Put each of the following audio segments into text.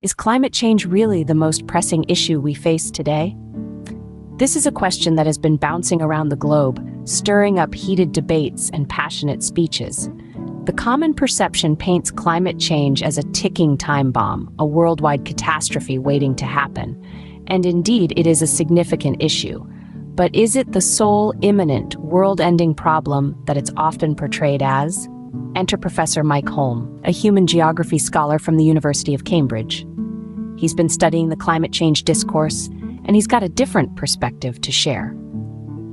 Is climate change really the most pressing issue we face today? This is a question that has been bouncing around the globe, stirring up heated debates and passionate speeches. The common perception paints climate change as a ticking time bomb, a worldwide catastrophe waiting to happen. And indeed, it is a significant issue. But is it the sole imminent, world-ending problem that it's often portrayed as? Enter Professor Mike Hulme, a human geography scholar from the University of Cambridge. He's been studying the climate change discourse, and he's got a different perspective to share.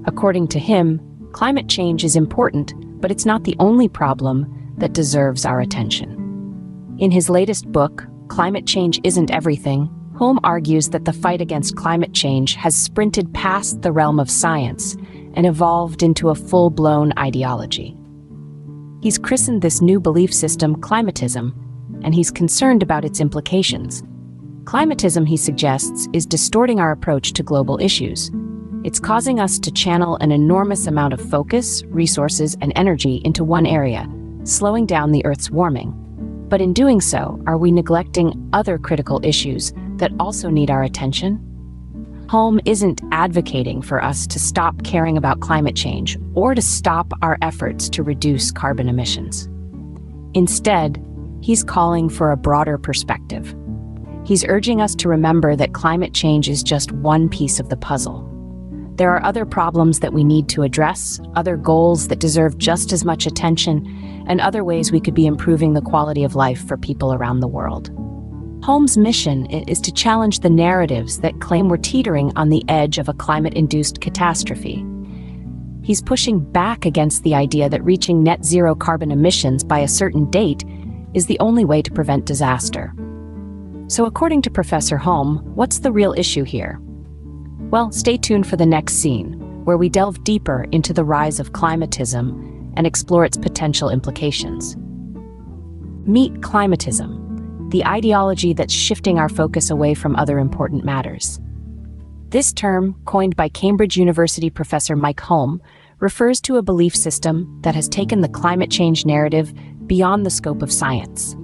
According to him, climate change is important, but it's not the only problem that deserves our attention. In his latest book, Climate Change Isn't Everything, Hulme argues that the fight against climate change has sprinted past the realm of science and evolved into a full-blown ideology. He's christened this new belief system climatism, and he's concerned about its implications. Climatism, he suggests, is distorting our approach to global issues. It's causing us to channel an enormous amount of focus, resources, and energy into one area, slowing down the Earth's warming. But in doing so, are we neglecting other critical issues that also need our attention? Hulme isn't advocating for us to stop caring about climate change or to stop our efforts to reduce carbon emissions. Instead, he's calling for a broader perspective. He's urging us to remember that climate change is just one piece of the puzzle. There are other problems that we need to address, other goals that deserve just as much attention, and other ways we could be improving the quality of life for people around the world. Hulme's mission is to challenge the narratives that claim we're teetering on the edge of a climate-induced catastrophe. He's pushing back against the idea that reaching net zero carbon emissions by a certain date is the only way to prevent disaster. So according to Professor Hulme, what's the real issue here? Well, stay tuned for the next scene, where we delve deeper into the rise of climatism and explore its potential implications. Meet climatism, the ideology that's shifting our focus away from other important matters. This term, coined by Cambridge University professor Mike Hulme, refers to a belief system that has taken the climate change narrative beyond the scope of science.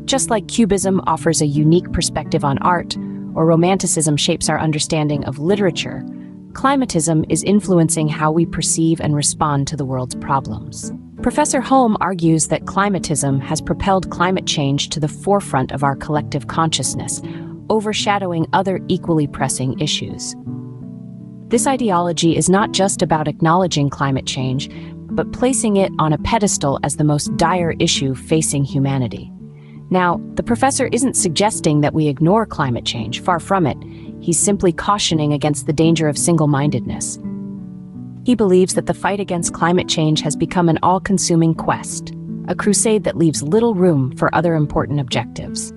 Just like Cubism offers a unique perspective on art, or Romanticism shapes our understanding of literature, climatism is influencing how we perceive and respond to the world's problems. Professor Hulme argues that climatism has propelled climate change to the forefront of our collective consciousness, overshadowing other equally pressing issues. This ideology is not just about acknowledging climate change, but placing it on a pedestal as the most dire issue facing humanity. Now, the professor isn't suggesting that we ignore climate change, far from it. He's simply cautioning against the danger of single-mindedness. He believes that the fight against climate change has become an all-consuming quest, a crusade that leaves little room for other important objectives.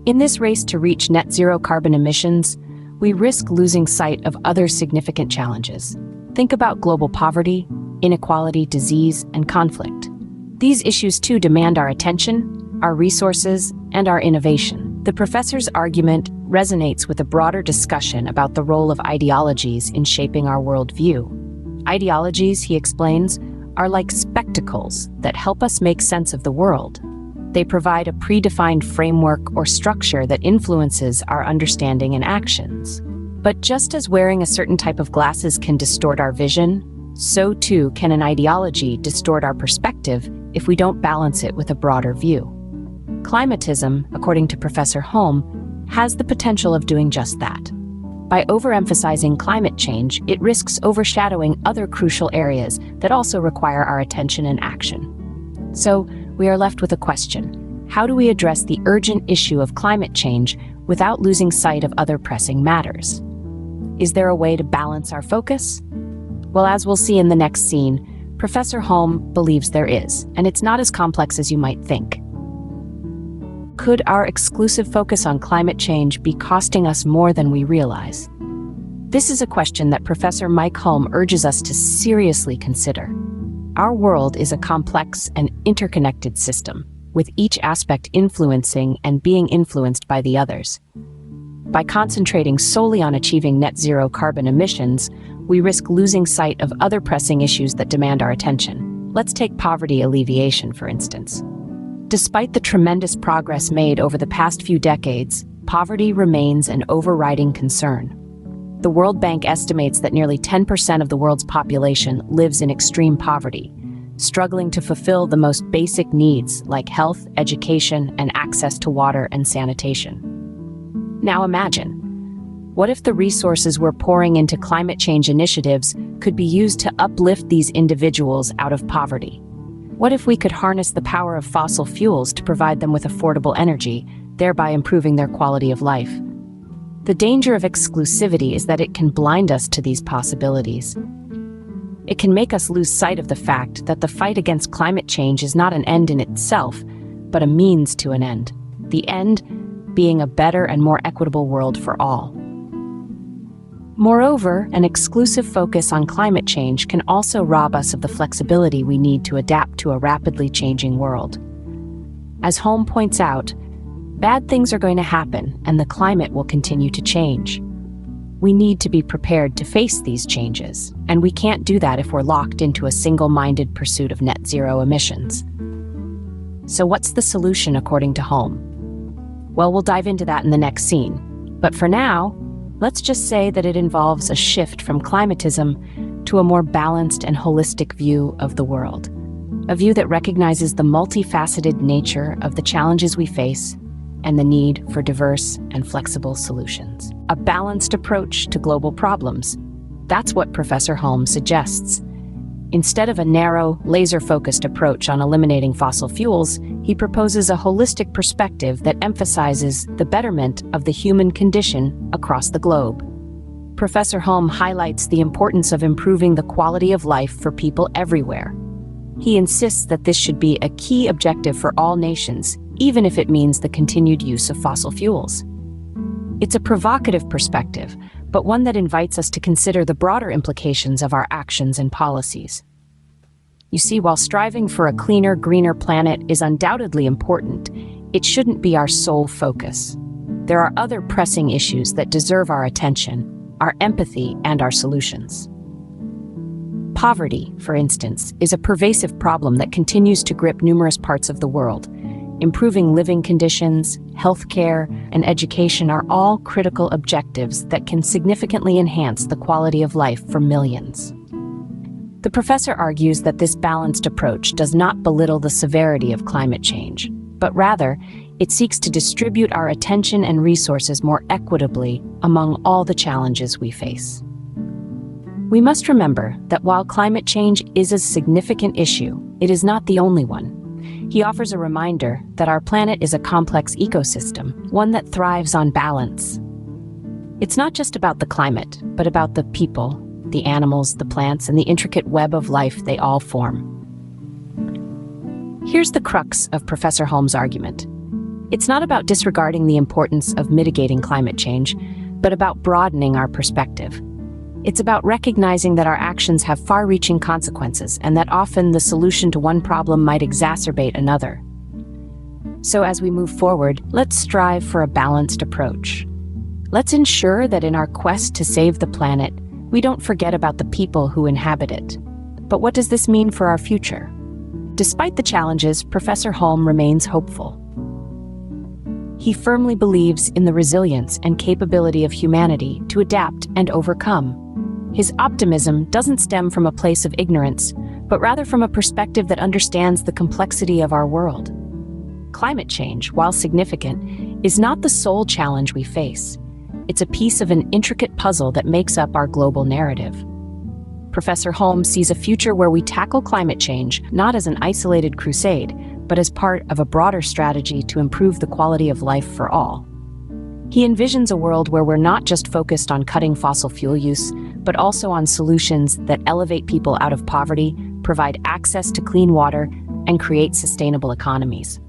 In this race to reach net zero carbon emissions, we risk losing sight of other significant challenges. Think about global poverty, inequality, disease, and conflict. These issues too demand our attention, our resources, and our innovation. The professor's argument resonates with a broader discussion about the role of ideologies in shaping our worldview. Ideologies, he explains, are like spectacles that help us make sense of the world. They provide a predefined framework or structure that influences our understanding and actions. But just as wearing a certain type of glasses can distort our vision, so too can an ideology distort our perspective if we don't balance it with a broader view. Climatism, according to Professor Hulme, has the potential of doing just that. By overemphasizing climate change, it risks overshadowing other crucial areas that also require our attention and action. So, we are left with a question. How do we address the urgent issue of climate change without losing sight of other pressing matters? Is there a way to balance our focus? Well, as we'll see in the next scene, Professor Hulme believes there is, and it's not as complex as you might think. Could our exclusive focus on climate change be costing us more than we realize? This is a question that Professor Mike Hulme urges us to seriously consider. Our world is a complex and interconnected system, with each aspect influencing and being influenced by the others. By concentrating solely on achieving net zero carbon emissions, we risk losing sight of other pressing issues that demand our attention. Let's take poverty alleviation, for instance. Despite the tremendous progress made over the past few decades, poverty remains an overriding concern. The World Bank estimates that nearly 10% of the world's population lives in extreme poverty, struggling to fulfill the most basic needs like health, education, and access to water and sanitation. Now imagine, what if the resources we're pouring into climate change initiatives could be used to uplift these individuals out of poverty? What if we could harness the power of fossil fuels to provide them with affordable energy, thereby improving their quality of life? The danger of exclusivity is that it can blind us to these possibilities. It can make us lose sight of the fact that the fight against climate change is not an end in itself, but a means to an end. The end being a better and more equitable world for all. Moreover, an exclusive focus on climate change can also rob us of the flexibility we need to adapt to a rapidly changing world. As Hulme points out, bad things are going to happen and the climate will continue to change. We need to be prepared to face these changes, and we can't do that if we're locked into a single-minded pursuit of net zero emissions. So what's the solution according to Hulme? Well, we'll dive into that in the next scene. But for now, let's just say that it involves a shift from climatism to a more balanced and holistic view of the world. A view that recognizes the multifaceted nature of the challenges we face and the need for diverse and flexible solutions. A balanced approach to global problems. That's what Professor Hulme suggests. Instead of a narrow, laser-focused approach on eliminating fossil fuels, he proposes a holistic perspective that emphasizes the betterment of the human condition across the globe. Professor Hulme highlights the importance of improving the quality of life for people everywhere. He insists that this should be a key objective for all nations, even if it means the continued use of fossil fuels. It's a provocative perspective, but one that invites us to consider the broader implications of our actions and policies. You see, while striving for a cleaner, greener planet is undoubtedly important, it shouldn't be our sole focus. There are other pressing issues that deserve our attention, our empathy, and our solutions. Poverty, for instance, is a pervasive problem that continues to grip numerous parts of the world. Improving living conditions, healthcare, and education are all critical objectives that can significantly enhance the quality of life for millions. The professor argues that this balanced approach does not belittle the severity of climate change, but rather, it seeks to distribute our attention and resources more equitably among all the challenges we face. We must remember that while climate change is a significant issue, it is not the only one. He offers a reminder that our planet is a complex ecosystem, one that thrives on balance. It's not just about the climate, but about the people, the animals, the plants, and the intricate web of life they all form. Here's the crux of Professor Hulme's argument. It's not about disregarding the importance of mitigating climate change, but about broadening our perspective. It's about recognizing that our actions have far-reaching consequences and that often the solution to one problem might exacerbate another. So as we move forward, let's strive for a balanced approach. Let's ensure that in our quest to save the planet, we don't forget about the people who inhabit it. But what does this mean for our future? Despite the challenges, Professor Hulme remains hopeful. He firmly believes in the resilience and capability of humanity to adapt and overcome. His optimism doesn't stem from a place of ignorance, but rather from a perspective that understands the complexity of our world. Climate change, while significant, is not the sole challenge we face. It's a piece of an intricate puzzle that makes up our global narrative. Professor Hulme sees a future where we tackle climate change not as an isolated crusade, but as part of a broader strategy to improve the quality of life for all. He envisions a world where we're not just focused on cutting fossil fuel use, but also on solutions that elevate people out of poverty, provide access to clean water, and create sustainable economies.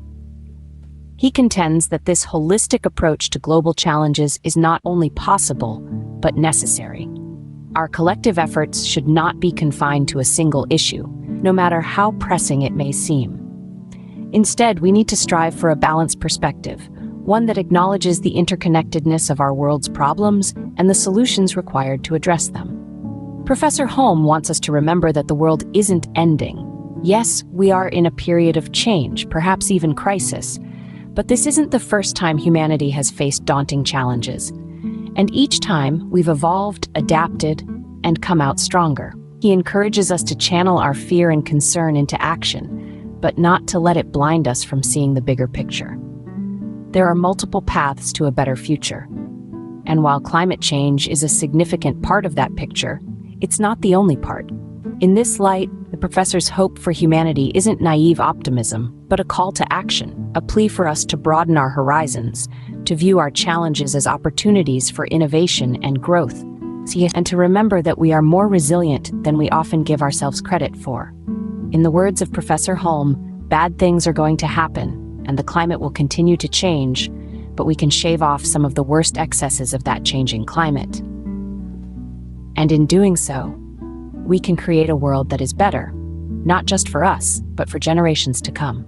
He contends that this holistic approach to global challenges is not only possible, but necessary. Our collective efforts should not be confined to a single issue, no matter how pressing it may seem. Instead, we need to strive for a balanced perspective, one that acknowledges the interconnectedness of our world's problems and the solutions required to address them. Professor Hulme wants us to remember that the world isn't ending, Yes, we are in a period of change, perhaps even crisis, but this isn't the first time humanity has faced daunting challenges. And each time, we've evolved, adapted, and come out stronger. He encourages us to channel our fear and concern into action, but not to let it blind us from seeing the bigger picture. There are multiple paths to a better future. And while climate change is a significant part of that picture, it's not the only part. In this light, the professor's hope for humanity isn't naive optimism, but a call to action, a plea for us to broaden our horizons, to view our challenges as opportunities for innovation and growth, and to remember that we are more resilient than we often give ourselves credit for. In the words of Professor Hulme, bad things are going to happen, and the climate will continue to change, but we can shave off some of the worst excesses of that changing climate. And in doing so, we can create a world that is better, not just for us, but for generations to come.